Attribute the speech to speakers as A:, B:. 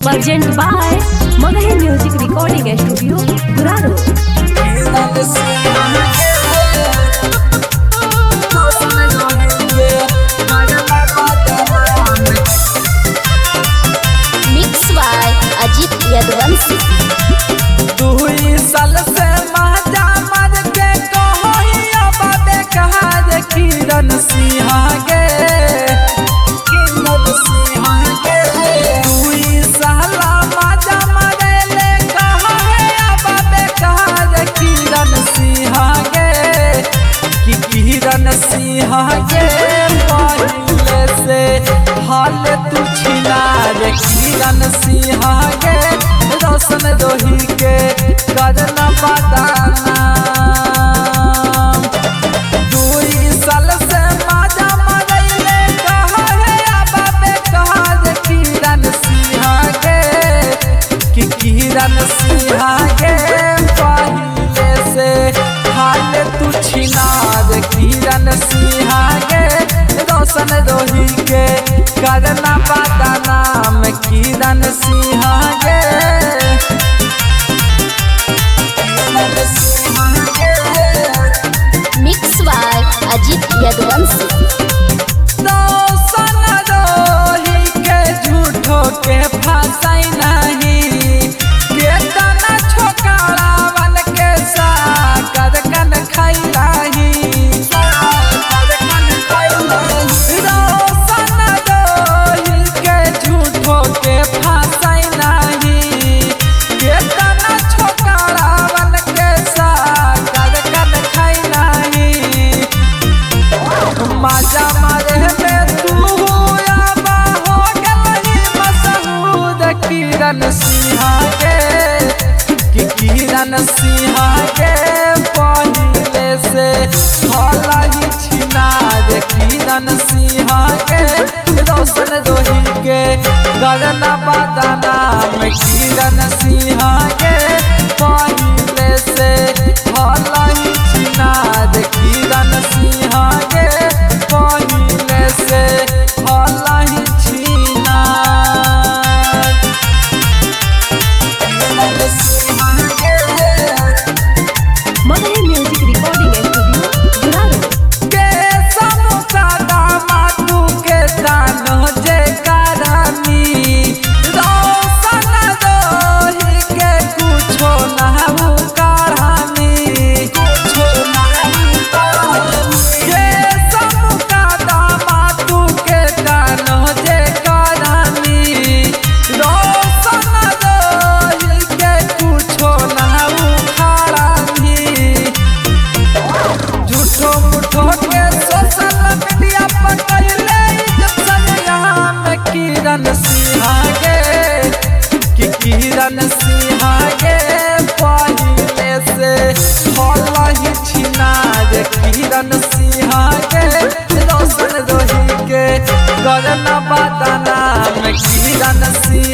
A: Present by Magahi Music Recording Studio, Guraro.
B: Mix by Ajit Yaduvanshi.
C: साल से माजा मर के कहिया बाबे कहा रे किरण सिंह गे किरण सिंह गे दुई साल माजा मरे ले कहा है बाबे कहा रे किरण सिंह गे कि किरण सिंह गे पहले से हाल तू छिना रे किरण सिंह गे रोशन रोही के करना बताना दुई साल से माजा मरैले कहा है बाबे कहा रे किरण सिंह गे कि किरण सिंह गे पहले से हाल तू छिना रे किरण सिंह गे रोशन रोही के करना बताना में किरण सिंह गे
B: मिक्स बाय अजीत यदुवंशी।
C: रोशन रोही के झूठो के फसाई नहीं केतना छोकरावन के साकर कन खाई नहीं रोशन रोही के झूठो के फसाई नहीं केतना छोकरावन के साकर कन खाई नहीं माजा मारे में तू आबा हो गई मशहूर किरण सिंह गे कि किरण सिंह गे पहले से भला ही छिना रे किरण सिंह गे रोशन रोही के करना बताना में किरण सिंह गे पहले से भला ही छिना रे किरण सिंह गे पहले से भला ही छिना किरण सिंह गे
A: Magahi Music Recording Studio, Guraro.
C: के समुका दामादू के दानो जे करानी रोशन रोही के कुछो नहु करानी कुछो नहु करानी के समुका दामादू के दानो जे करानी रोशन रोही के कुछो नहु करानी झूठो मुठो के सोशल मीडिया पर कहले इज्जत सनिया में किरण सिंह गे कि किरण सिंह गे पहले से भला ही छिना रे किरण सिंह गे रोशन रोही के करना बताना में किरण सिंह